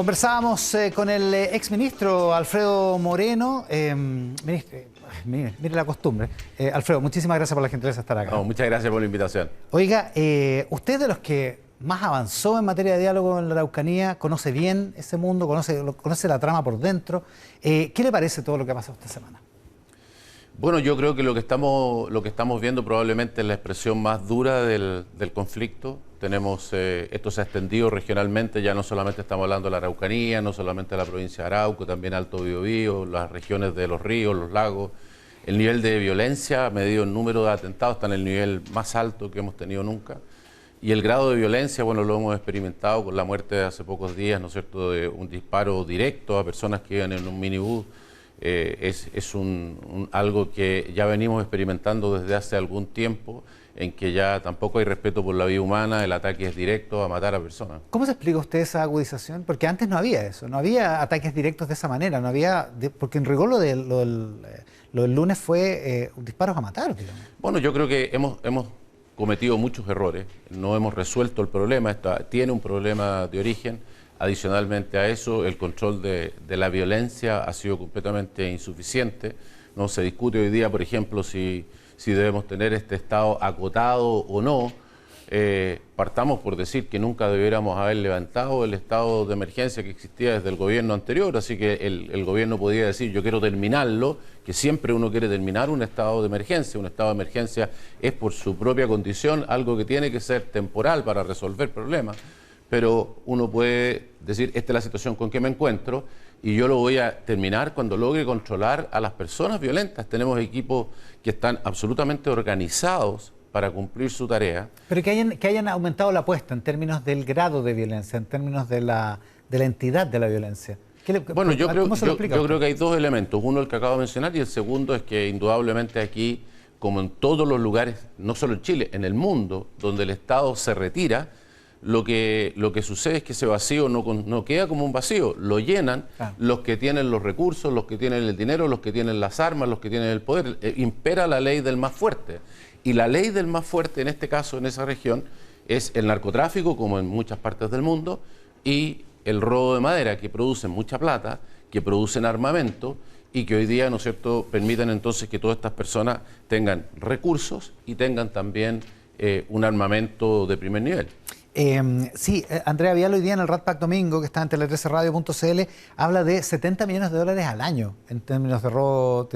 Conversábamos con el exministro Alfredo Moreno. Mire la costumbre. Alfredo, muchísimas gracias por la gentileza de estar acá. No, muchas gracias por la invitación. Oiga, usted es de los que más avanzó en materia de diálogo en la Araucanía, conoce bien ese mundo, conoce la trama por dentro. ¿Qué le parece todo lo que ha pasado esta semana? Bueno, yo creo que lo que estamos viendo probablemente es la expresión más dura del conflicto. Esto se ha extendido regionalmente, ya no solamente estamos hablando de la Araucanía, no solamente de la provincia de Arauco, también Alto Biobío, las regiones de los ríos, los lagos. El nivel de violencia, medido en número de atentados, está en el nivel más alto que hemos tenido nunca. Y el grado de violencia, bueno, lo hemos experimentado con la muerte de hace pocos días, ¿no es cierto?, de un disparo directo a personas que iban en un minibús. Es algo que ya venimos experimentando desde hace algún tiempo, en que ya tampoco hay respeto por la vida humana, el ataque es directo a matar a personas. ¿Cómo se explica usted esa agudización? Porque antes no había eso, no había ataques directos de esa manera, no había, porque en rigor lo del lunes fue disparos a matar, digamos. Bueno, yo creo que hemos cometido muchos errores, no hemos resuelto el problema, tiene un problema de origen. Adicionalmente a eso, el control de la violencia ha sido completamente insuficiente. No se discute hoy día, por ejemplo, si debemos tener este estado acotado o no. Partamos por decir que nunca debiéramos haber levantado el estado de emergencia que existía desde el gobierno anterior, así que el gobierno podía decir yo quiero terminarlo, que siempre uno quiere terminar un estado de emergencia. Un estado de emergencia es por su propia condición algo que tiene que ser temporal para resolver problemas. Pero uno puede decir, esta es la situación con que me encuentro y yo lo voy a terminar cuando logre controlar a las personas violentas. Tenemos equipos que están absolutamente organizados para cumplir su tarea. Pero que hayan aumentado la apuesta en términos del grado de violencia, en términos de la entidad de la violencia. Bueno, yo creo que hay dos elementos. Uno, el que acabo de mencionar, y el segundo es que indudablemente aquí, como en todos los lugares, no solo en Chile, en el mundo, donde el Estado se retira, lo que sucede es que ese vacío no queda como un vacío, lo llenan los que tienen los recursos, los que tienen el dinero, los que tienen las armas, los que tienen el poder. Impera la ley del más fuerte. Y la ley del más fuerte, en este caso, en esa región, es el narcotráfico, como en muchas partes del mundo, y el robo de madera, que producen mucha plata, que producen armamento, y que hoy día, ¿no es cierto?, permiten entonces que todas estas personas tengan recursos y tengan también un armamento de primer nivel. Sí, Andrea Vial hoy día en el Rat Pack Domingo, que está en tele13radio.cl, habla de 70 millones de dólares al año en términos de robo,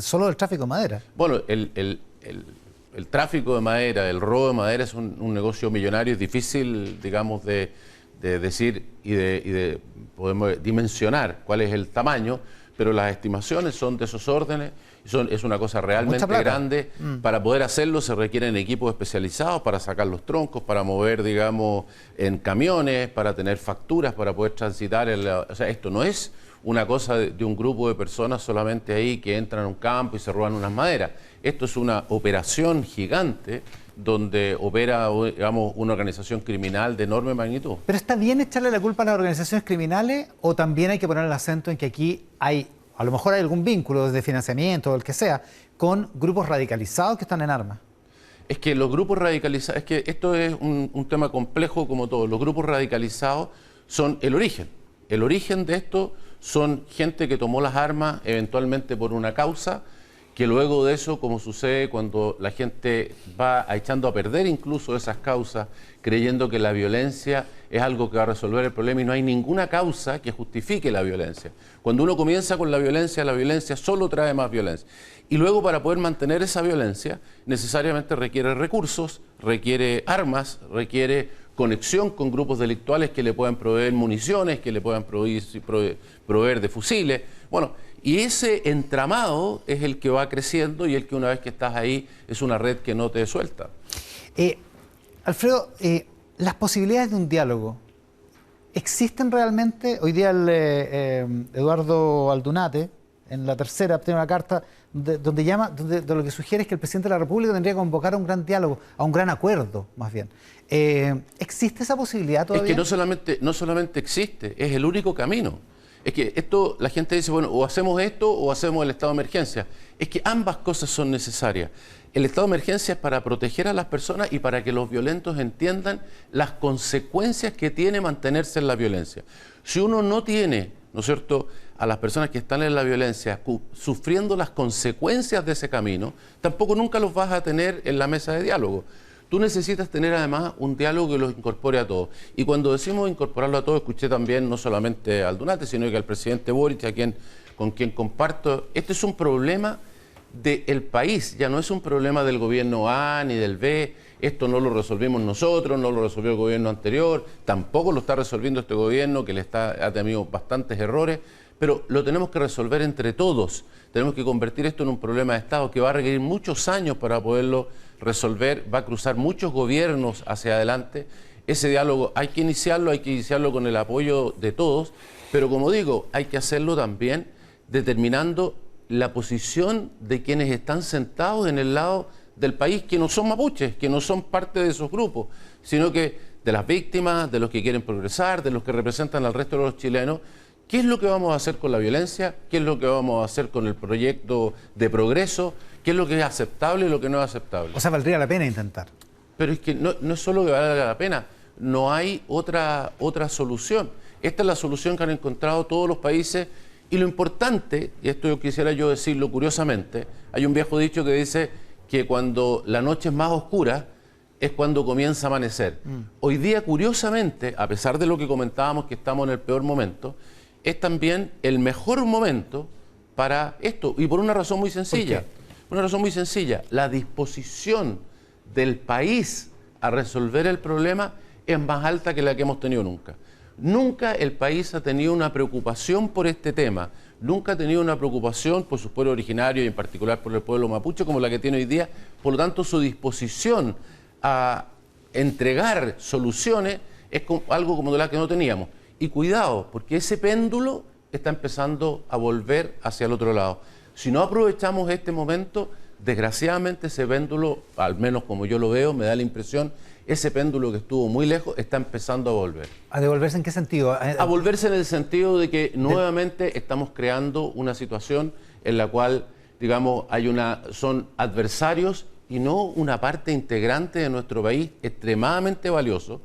solo del tráfico de madera. Bueno, el tráfico de madera, el robo de madera es un negocio millonario, es difícil, digamos, de decir y de podemos dimensionar cuál es el tamaño, pero las estimaciones son de esos órdenes. Es una cosa realmente grande. Para poder hacerlo se requieren equipos especializados para sacar los troncos, para mover, digamos, en camiones, para tener facturas, para poder transitar. O sea, esto no es una cosa de un grupo de personas solamente ahí que entran a un campo y se roban unas maderas. Esto es una operación gigante donde opera, digamos, una organización criminal de enorme magnitud. ¿Pero está bien echarle la culpa a las organizaciones criminales o también hay que poner el acento en que aquí a lo mejor hay algún vínculo desde financiamiento o el que sea, con grupos radicalizados que están en armas? Es que los grupos radicalizados, es que esto es un tema complejo como todo. Los grupos radicalizados son el origen. El origen de esto son gente que tomó las armas eventualmente por una causa, que luego de eso, como sucede cuando la gente va echando a perder incluso esas causas, creyendo que la violencia es algo que va a resolver el problema y no hay ninguna causa que justifique la violencia. Cuando uno comienza con la violencia solo trae más violencia. Y luego para poder mantener esa violencia necesariamente requiere recursos, requiere armas, requiere conexión con grupos delictuales que le puedan proveer municiones, que le puedan proveer de fusiles. Bueno, y ese entramado es el que va creciendo y el que una vez que estás ahí es una red que no te suelta. Alfredo, las posibilidades de un diálogo, ¿existen realmente? Hoy día Eduardo Aldunate, en la tercera, tiene una carta donde lo que sugiere es que el presidente de la República tendría que convocar a un gran diálogo, a un gran acuerdo, más bien. ¿Existe esa posibilidad todavía? Es que no solamente existe, es el único camino. Es que esto, la gente dice, bueno, o hacemos esto o hacemos el estado de emergencia. Es que ambas cosas son necesarias. El estado de emergencia es para proteger a las personas y para que los violentos entiendan las consecuencias que tiene mantenerse en la violencia. Si uno no tiene, ¿no es cierto?, a las personas que están en la violencia sufriendo las consecuencias de ese camino, tampoco nunca los vas a tener en la mesa de diálogo. Tú necesitas tener además un diálogo que los incorpore a todos. Y cuando decimos incorporarlo a todos, escuché también no solamente al Aldunate, sino que al presidente Boric, con quien comparto, este es un problema del país, ya no es un problema del gobierno A ni del B, esto no lo resolvimos nosotros, no lo resolvió el gobierno anterior, tampoco lo está resolviendo este gobierno que ha tenido bastantes errores, pero lo tenemos que resolver entre todos. Tenemos que convertir esto en un problema de Estado que va a requerir muchos años para poderlo resolver, va a cruzar muchos gobiernos hacia adelante. Ese diálogo hay que iniciarlo con el apoyo de todos, pero como digo, hay que hacerlo también determinando la posición de quienes están sentados en el lado del país, que no son mapuches, que no son parte de esos grupos, sino que de las víctimas, de los que quieren progresar, de los que representan al resto de los chilenos. ¿Qué es lo que vamos a hacer con la violencia? ¿Qué es lo que vamos a hacer con el proyecto de progreso? ¿Qué es lo que es aceptable y lo que no es aceptable? O sea, valdría la pena intentar. Pero es que no es solo que valga la pena, no hay otra solución. Esta es la solución que han encontrado todos los países y lo importante, y esto yo quisiera decirlo curiosamente, hay un viejo dicho que dice que cuando la noche es más oscura es cuando comienza a amanecer. Hoy día, curiosamente, a pesar de lo que comentábamos que estamos en el peor momento, es también el mejor momento para esto, y por una razón muy sencilla. Una razón muy sencilla, la disposición del país a resolver el problema es más alta que la que hemos tenido nunca. Nunca el país ha tenido una preocupación por este tema, nunca ha tenido una preocupación por sus pueblos originarios y en particular por el pueblo mapuche como la que tiene hoy día. Por lo tanto, su disposición a entregar soluciones es algo como de la que no teníamos. Y cuidado, porque ese péndulo está empezando a volver hacia el otro lado. Si no aprovechamos este momento, desgraciadamente ese péndulo, al menos como yo lo veo, me da la impresión, ese péndulo que estuvo muy lejos está empezando a volver. ¿A devolverse en qué sentido? A volverse en el sentido de que nuevamente estamos creando una situación en la cual, digamos, son adversarios y no una parte integrante de nuestro país extremadamente valioso,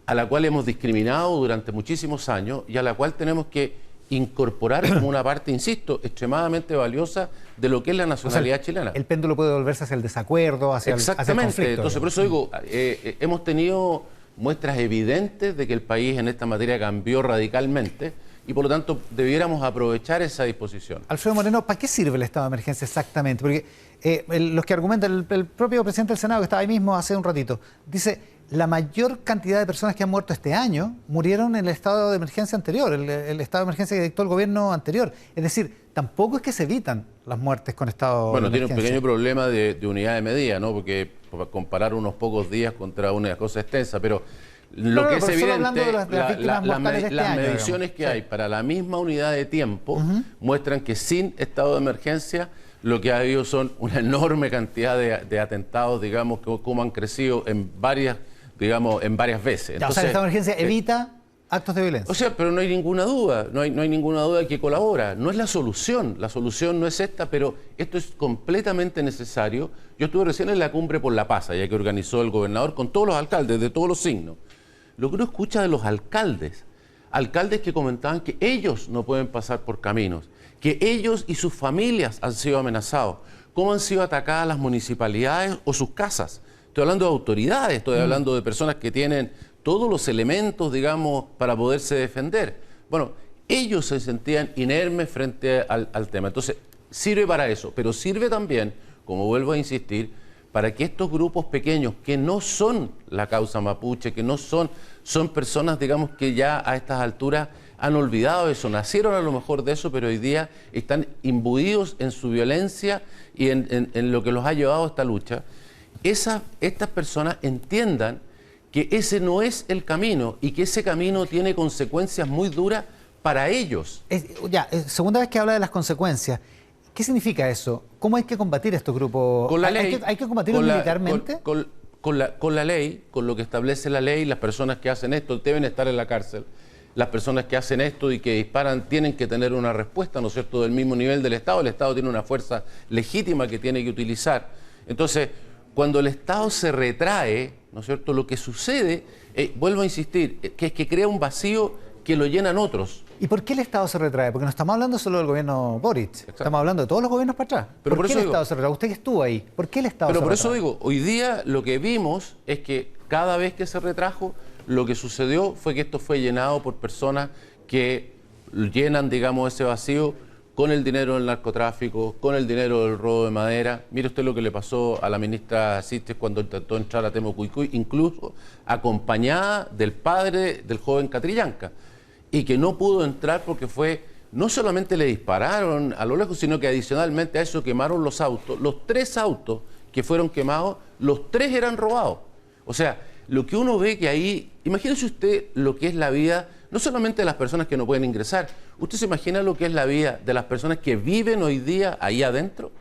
a la cual hemos discriminado durante muchísimos años y a la cual tenemos que incorporar como una parte, insisto, extremadamente valiosa de lo que es la nacionalidad chilena. El péndulo puede volverse hacia el desacuerdo, hacia el conflicto. Exactamente. Entonces, por eso digo, hemos tenido muestras evidentes de que el país en esta materia cambió radicalmente y por lo tanto debiéramos aprovechar esa disposición. Alfredo Moreno, ¿para qué sirve el estado de emergencia exactamente? Porque los que argumentan, el propio presidente del Senado que estaba ahí mismo hace un ratito, dice la mayor cantidad de personas que han muerto este año murieron en el estado de emergencia anterior, el estado de emergencia que dictó el gobierno anterior. Es decir, tampoco es que se evitan las muertes con estado de emergencia. Bueno, tiene un pequeño problema de unidad de medida, ¿no? Porque comparar unos pocos días contra una cosa extensa, pero lo que es evidente, las mediciones que hay para la misma unidad de tiempo muestran que sin estado de emergencia lo que ha habido son una enorme cantidad de atentados, digamos, como han crecido en varias veces. Entonces, o sea, el estado de emergencia evita actos de violencia. O sea, pero no hay ninguna duda, no hay ninguna duda de que colabora. No es la solución no es esta, pero esto es completamente necesario. Yo estuve recién en la Cumbre por la Paz, ya que organizó el gobernador con todos los alcaldes de todos los signos. Lo que uno escucha de los alcaldes que comentaban que ellos no pueden pasar por caminos, que ellos y sus familias han sido amenazados, cómo han sido atacadas las municipalidades o sus casas. Estoy hablando de autoridades, estoy hablando de personas que tienen todos los elementos, digamos, para poderse defender. Bueno, ellos se sentían inermes frente al tema. Entonces, sirve para eso, pero sirve también, como vuelvo a insistir, para que estos grupos pequeños, que no son la causa mapuche, que no son personas, digamos, que ya a estas alturas han olvidado eso, nacieron a lo mejor de eso, pero hoy día están imbuidos en su violencia y en lo que los ha llevado a esta lucha. Estas personas entiendan que ese no es el camino y que ese camino tiene consecuencias muy duras para ellos. Segunda vez que habla de las consecuencias. ¿Qué significa eso? ¿Cómo hay que combatir estos grupos? Con la ley, ¿Hay que combatirlos militarmente? Con la ley, con lo que establece la ley, las personas que hacen esto deben estar en la cárcel. las personas que hacen esto y que disparan tienen que tener una respuesta, ¿no es cierto?, del mismo nivel del Estado. El Estado tiene una fuerza legítima que tiene que utilizar. Entonces, cuando el Estado se retrae, ¿no es cierto?, lo que sucede, vuelvo a insistir, que es que crea un vacío que lo llenan otros. ¿Y por qué el Estado se retrae? Porque no estamos hablando solo del gobierno Boric, estamos hablando de todos los gobiernos para atrás. Pero ¿Por qué eso el Estado se retrae? Usted que estuvo ahí, ¿por qué el Estado se retrae? Pero por eso digo, hoy día lo que vimos es que cada vez que se retrajo, lo que sucedió fue que esto fue llenado por personas que llenan, digamos, ese vacío con el dinero del narcotráfico, con el dinero del robo de madera. Mire usted lo que le pasó a la ministra Siches cuando intentó entrar a Temucuicui, incluso acompañada del padre del joven Catrillanca, y que no pudo entrar porque no solamente le dispararon a lo lejos, sino que adicionalmente a eso quemaron los autos. Los 3 autos que fueron quemados, los 3 eran robados. O sea, lo que uno ve que ahí, imagínese usted lo que es la vida, no solamente de las personas que no pueden ingresar, ¿usted se imagina lo que es la vida de las personas que viven hoy día ahí adentro?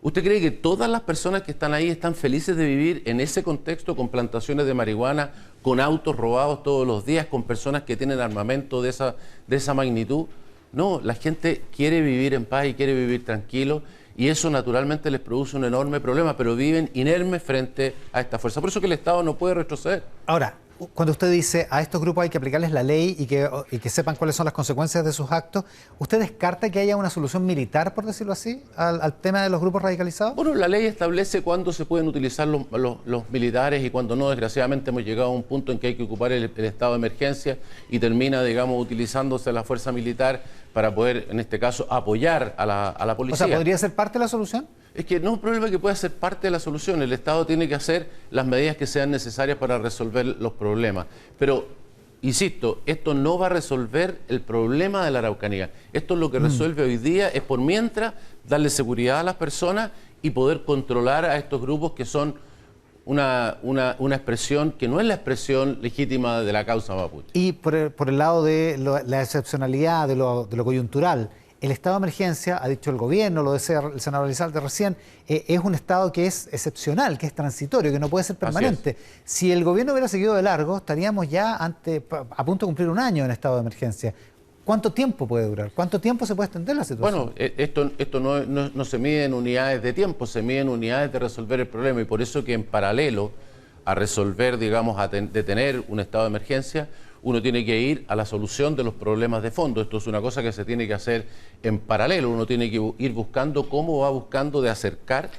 ¿Usted cree que todas las personas que están ahí están felices de vivir en ese contexto con plantaciones de marihuana, con autos robados todos los días, con personas que tienen armamento de esa magnitud? No, la gente quiere vivir en paz y quiere vivir tranquilo, y eso naturalmente les produce un enorme problema, pero viven inermes frente a esta fuerza. Por eso que el Estado no puede retroceder. Ahora, cuando usted dice a estos grupos hay que aplicarles la ley y que sepan cuáles son las consecuencias de sus actos, ¿usted descarta que haya una solución militar, por decirlo así, al tema de los grupos radicalizados? Bueno, la ley establece cuándo se pueden utilizar los militares y cuándo no. Desgraciadamente hemos llegado a un punto en que hay que ocupar el estado de emergencia y termina, digamos, utilizándose la fuerza militar para poder, en este caso, apoyar a la policía. O sea, ¿podría ser parte de la solución? Es que no es un problema que pueda ser parte de la solución. El Estado tiene que hacer las medidas que sean necesarias para resolver los problemas. Pero, insisto, esto no va a resolver el problema de la Araucanía. Esto lo que resuelve hoy día es, por mientras, darle seguridad a las personas y poder controlar a estos grupos que son una expresión que no es la expresión legítima de la causa mapuche. Y por el lado de la excepcionalidad, de lo coyuntural, el estado de emergencia, ha dicho el gobierno, lo decía el senador Elizalde recién, es un estado que es excepcional, que es transitorio, que no puede ser permanente. Si el gobierno hubiera seguido de largo, estaríamos ya a punto de cumplir un año en estado de emergencia. ¿Cuánto tiempo puede durar? ¿Cuánto tiempo se puede extender la situación? Bueno, esto no se mide en unidades de tiempo, se mide en unidades de resolver el problema, y por eso que en paralelo a resolver, digamos, de tener un estado de emergencia, uno tiene que ir a la solución de los problemas de fondo. Esto es una cosa que se tiene que hacer en paralelo. Uno tiene que ir buscando cómo va buscando de acercar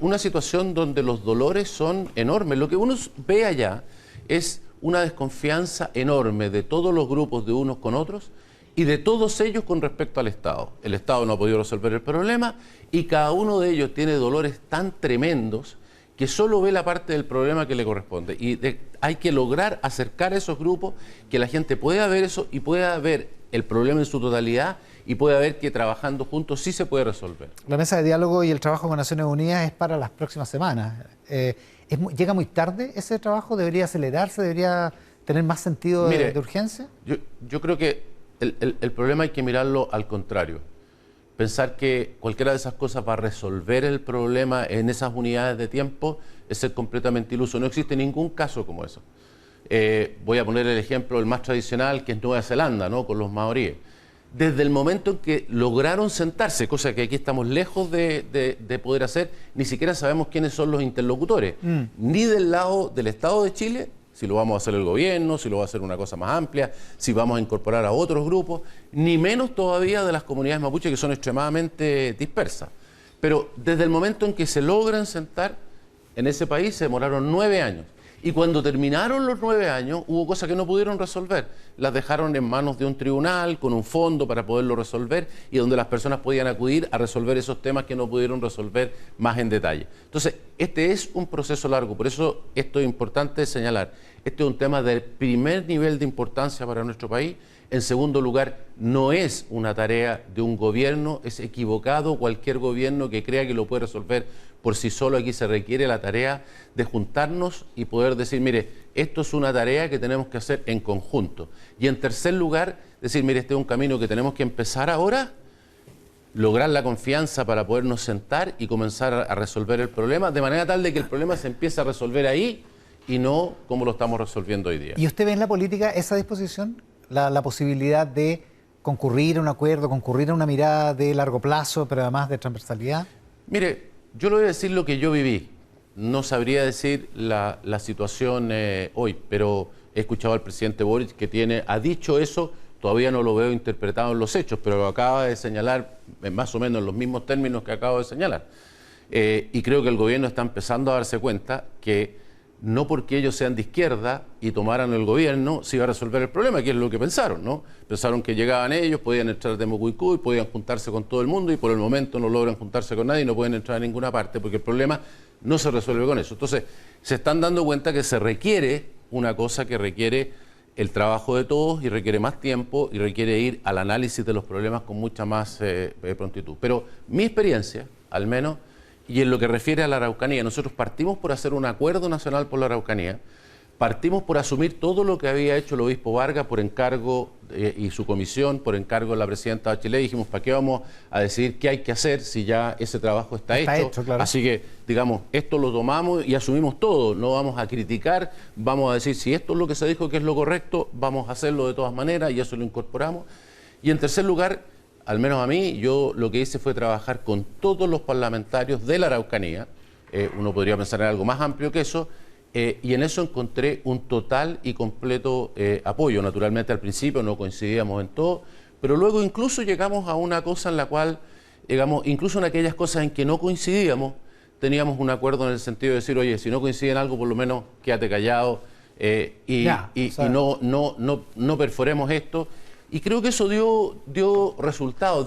una situación donde los dolores son enormes. Lo que uno ve allá es una desconfianza enorme de todos los grupos de unos con otros y de todos ellos con respecto al Estado. El Estado no ha podido resolver el problema y cada uno de ellos tiene dolores tan tremendos que solo ve la parte del problema que le corresponde. Y hay que lograr acercar a esos grupos, que la gente pueda ver eso y pueda ver el problema en su totalidad y pueda ver que trabajando juntos sí se puede resolver. La mesa de diálogo y el trabajo con Naciones Unidas es para las próximas semanas. ¿Llega muy tarde ese trabajo? ¿Debería acelerarse? ¿Debería tener más sentido de urgencia? Yo creo que el problema hay que mirarlo al contrario. Pensar que cualquiera de esas cosas va a resolver el problema en esas unidades de tiempo es ser completamente iluso. No existe ningún caso como eso. Voy a poner el ejemplo, el más tradicional, que es Nueva Zelanda, ¿no?, con los maoríes. Desde el momento en que lograron sentarse, cosa que aquí estamos lejos de poder hacer, ni siquiera sabemos quiénes son los interlocutores, ni del lado del Estado de Chile, si lo vamos a hacer el gobierno, si lo va a hacer una cosa más amplia, si vamos a incorporar a otros grupos, ni menos todavía de las comunidades mapuche, que son extremadamente dispersas. Pero desde el momento en que se logran sentar en ese país, se demoraron 9 años. Y cuando terminaron los 9 años, hubo cosas que no pudieron resolver. Las dejaron en manos de un tribunal, con un fondo para poderlo resolver, y donde las personas podían acudir a resolver esos temas que no pudieron resolver más en detalle. Entonces, este es un proceso largo, por eso esto es importante señalar. Este es un tema de primer nivel de importancia para nuestro país. En segundo lugar, no es una tarea de un gobierno, es equivocado cualquier gobierno que crea que lo puede resolver por sí solo. Aquí se requiere la tarea de juntarnos y poder decir, mire, esto es una tarea que tenemos que hacer en conjunto. Y en tercer lugar, decir, mire, este es un camino que tenemos que empezar ahora, lograr la confianza para podernos sentar y comenzar a resolver el problema, de manera tal de que el problema se empiece a resolver ahí y no como lo estamos resolviendo hoy día. ¿Y usted ve en la política esa disposición? la posibilidad de concurrir a un acuerdo, concurrir a una mirada de largo plazo, pero además de transversalidad? Mire, yo le voy a decir lo que yo viví. No sabría decir la situación hoy, pero he escuchado al presidente Boric que ha dicho eso, todavía no lo veo interpretado en los hechos, pero lo acaba de señalar más o menos en los mismos términos que acabo de señalar. Y creo que el gobierno está empezando a darse cuenta que no porque ellos sean de izquierda y tomaran el gobierno se iba a resolver el problema, que es lo que pensaron, ¿no? Pensaron que llegaban ellos, podían entrar de Mocuicú y podían juntarse con todo el mundo, y por el momento no logran juntarse con nadie y no pueden entrar a ninguna parte porque el problema no se resuelve con eso. Entonces, se están dando cuenta que se requiere una cosa que requiere el trabajo de todos y requiere más tiempo y requiere ir al análisis de los problemas con mucha más prontitud. Pero mi experiencia, al menos, y en lo que refiere a la Araucanía, nosotros partimos por hacer un acuerdo nacional por la Araucanía, partimos por asumir todo lo que había hecho el obispo Vargas por encargo y su comisión, por encargo de la presidenta Bachelet. Dijimos, ¿para qué vamos a decidir qué hay que hacer si ya ese trabajo está hecho? Claro. Así que, digamos, esto lo tomamos y asumimos todo, no vamos a criticar, vamos a decir, si esto es lo que se dijo que es lo correcto, vamos a hacerlo de todas maneras, y eso lo incorporamos. Y en tercer lugar, al menos a mí, yo lo que hice fue trabajar con todos los parlamentarios de la Araucanía. Uno podría pensar en algo más amplio que eso, y en eso encontré un total y completo apoyo. Naturalmente al principio no coincidíamos en todo, pero luego incluso llegamos a una cosa en la cual, digamos, incluso en aquellas cosas en que no coincidíamos, teníamos un acuerdo en el sentido de decir, oye, si no coincide en algo, por lo menos quédate callado y no perforemos esto. Y creo que eso dio resultados,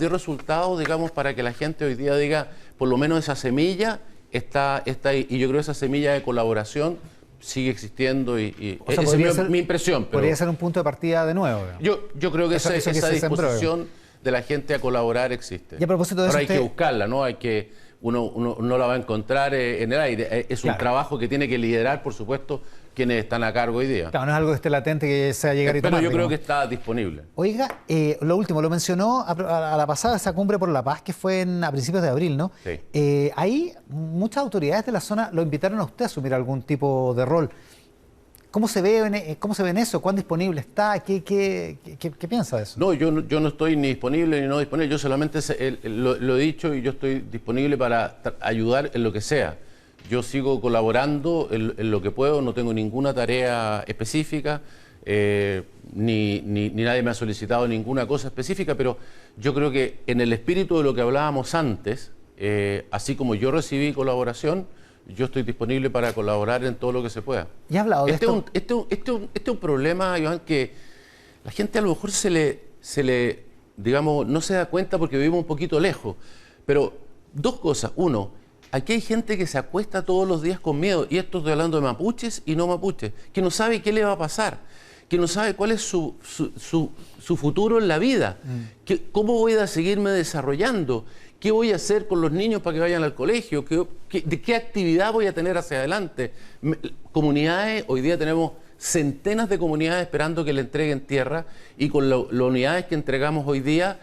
digamos, para que la gente hoy día diga, por lo menos esa semilla está ahí. Y yo creo que esa semilla de colaboración sigue existiendo o sea, esa es mi impresión. Pero podría ser un punto de partida de nuevo. Yo creo que esa disposición de la gente a colaborar existe. Y a propósito de eso, hay que buscarla, ¿no? Uno no la va a encontrar en el aire. Es un trabajo que tiene que liderar, por supuesto, quienes están a cargo hoy día. Claro, no es algo que esté latente que sea llegar y tomar. Pero yo creo que está disponible. Oiga, lo último, lo mencionó a la pasada, esa cumbre por la paz que fue a principios de abril, ¿no? Sí. Ahí muchas autoridades de la zona lo invitaron a usted a asumir algún tipo de rol. ¿Cómo se ve en eso? ¿Cuán disponible está? ¿Qué piensa de eso? No, yo no estoy ni disponible ni no disponible. Yo solamente lo he dicho y yo estoy disponible para ayudar en lo que sea. Yo sigo colaborando en lo que puedo, no tengo ninguna tarea específica, ni nadie me ha solicitado ninguna cosa específica, pero yo creo que en el espíritu de lo que hablábamos antes, así como yo recibí colaboración, yo estoy disponible para colaborar en todo lo que se pueda. ¿Y ha hablado de esto? Este es un problema, Iván, que la gente a lo mejor se le, digamos, no se da cuenta porque vivimos un poquito lejos. Pero dos cosas. Uno, aquí hay gente que se acuesta todos los días con miedo, y esto estoy hablando de mapuches y no mapuches, que no sabe qué le va a pasar, que no sabe cuál es su futuro en la vida, cómo voy a seguirme desarrollando, qué voy a hacer con los niños para que vayan al colegio, de qué actividad voy a tener hacia adelante. Comunidades, hoy día tenemos centenas de comunidades esperando que le entreguen tierra, y con las unidades que entregamos hoy día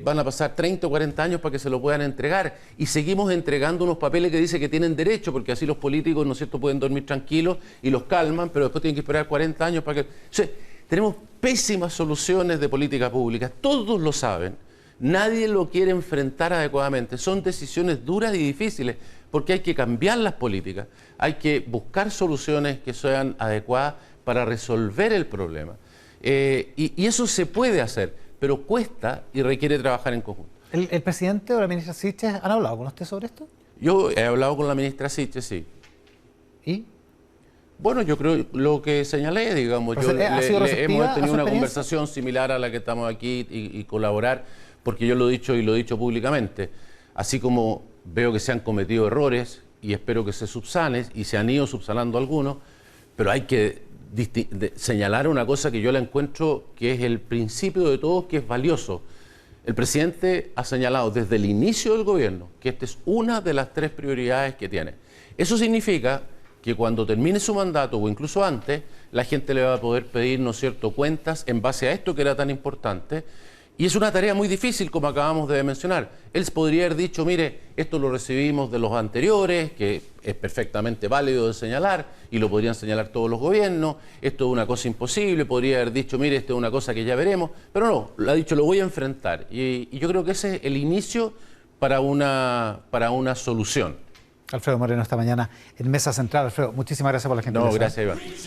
van a pasar 30 o 40 años para que se lo puedan entregar, y seguimos entregando unos papeles que dicen que tienen derecho, porque así los políticos, ¿no es cierto?, pueden dormir tranquilos y los calman, pero después tienen que esperar 40 años para que... O sea, tenemos pésimas soluciones de política pública, todos lo saben, nadie lo quiere enfrentar adecuadamente, son decisiones duras y difíciles, porque hay que cambiar las políticas, hay que buscar soluciones que sean adecuadas para resolver el problema, y eso se puede hacer, pero cuesta y requiere trabajar en conjunto. ¿El presidente o la ministra Siches han hablado con usted sobre esto? Yo he hablado con la ministra Siches, sí. ¿Y? Bueno, yo creo lo que señalé, digamos, hemos tenido una conversación similar a la que estamos aquí y colaborar, porque yo lo he dicho públicamente. Así como veo que se han cometido errores y espero que se subsanen, y se han ido subsanando algunos, pero hay que señalar una cosa que yo la encuentro que es el principio de todo, que es valioso. El presidente ha señalado desde el inicio del gobierno que esta es una de las 3 prioridades que tiene. Eso significa que cuando termine su mandato o incluso antes, la gente le va a poder pedir, ¿no es cierto?, cuentas en base a esto que era tan importante, Y es una tarea muy difícil, como acabamos de mencionar. Él podría haber dicho, mire, esto lo recibimos de los anteriores, que es perfectamente válido de señalar, y lo podrían señalar todos los gobiernos, esto es una cosa imposible, podría haber dicho, mire, esto es una cosa que ya veremos, pero no, lo ha dicho, lo voy a enfrentar. Y yo creo que ese es el inicio para una solución. Alfredo Moreno esta mañana en Mesa Central. Alfredo, muchísimas gracias por la gentileza. No, gracias, Iván.